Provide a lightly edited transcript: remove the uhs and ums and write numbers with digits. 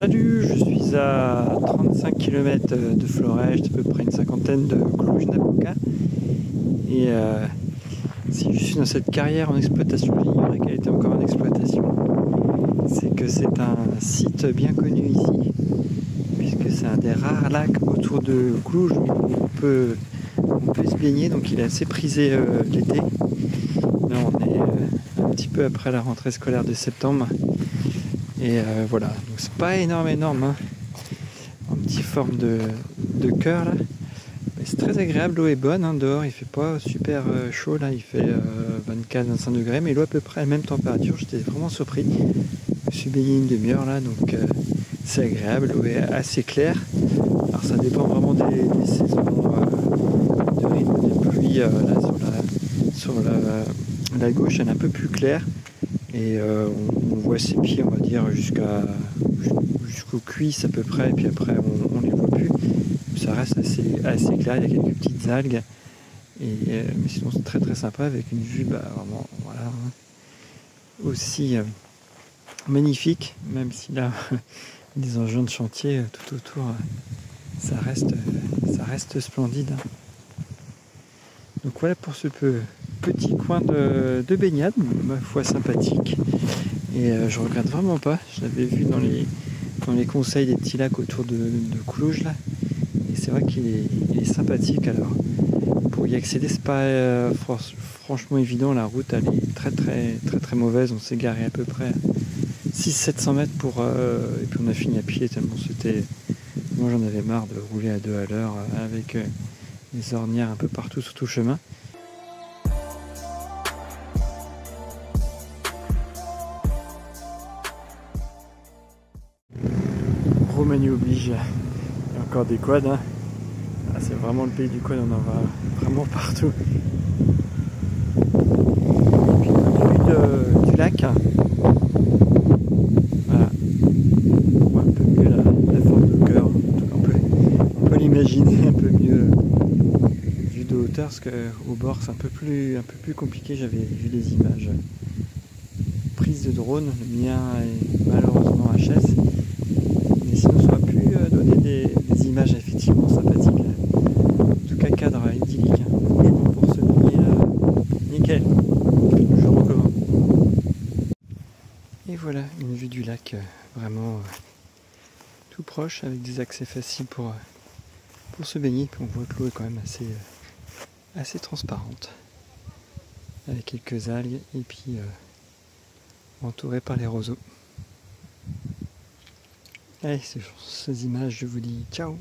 Salut, je suis à 35 km de Florège, à peu près une cinquantaine de Cluj-Napoca. Et si je suis dans cette carrière en exploitation, j'ignorais qu'elle était encore en exploitation. C'est que c'est un site bien connu ici, puisque c'est un des rares lacs autour de Cluj où on peut se baigner, donc il est assez prisé l'été. Là on est un petit peu après la rentrée scolaire de septembre. Et voilà, donc c'est pas énorme, hein. En petite forme de cœur là. Mais c'est très agréable, l'eau est bonne, hein, dehors il fait pas super chaud là, il fait 24-25 degrés, mais l'eau à peu près à la même température, j'étais vraiment surpris. Je me suis baigné une demi-heure là, donc c'est agréable, l'eau est assez claire. Alors ça dépend vraiment des saisons de rythme de pluie, là sur la gauche elle est un peu plus claire. Et on voit ses pieds, on va dire, jusqu'aux cuisses à peu près, et puis après on les voit plus. Ça reste assez clair, il y a quelques petites algues, mais sinon c'est très très sympa avec une vue vraiment voilà, aussi magnifique, même si là des engins de chantier tout autour, ça reste splendide. Donc voilà pour ce petit coin de baignade, ma foi sympathique. Et je regrette vraiment pas. Je l'avais vu dans les conseils des petits lacs autour de Cluj là. Et c'est vrai qu'il est sympathique. Alors pour y accéder, c'est pas franchement évident. La route elle est très mauvaise. On s'est garé à peu près 600-700 mètres et puis on a fini à pied tellement c'était. Moi j'en avais marre de rouler à 2 à l'heure avec des ornières un peu partout sur tout le chemin. Roumanie oblige, il y a encore des quads, hein. Ah, c'est vraiment le pays du quad, on en va vraiment partout. Et puis au début du lac, voilà, on voit un peu mieux la forme de cœur, on peut l'imaginer un peu mieux vu de hauteur, parce qu'au bord c'est un peu plus compliqué. J'avais vu des images prises de drone, le mien est malheureusement HS. Mais sinon ça aurait pu donner des images effectivement sympathiques. En tout cas cadre idyllique, hein. Franchement pour se baigner nickel, je recommande. Et voilà une vue du lac vraiment tout proche avec des accès faciles pour se baigner. Puis on voit que l'eau est quand même assez transparente avec quelques algues et puis entouré par les roseaux. Allez, sur ces images, je vous dis ciao.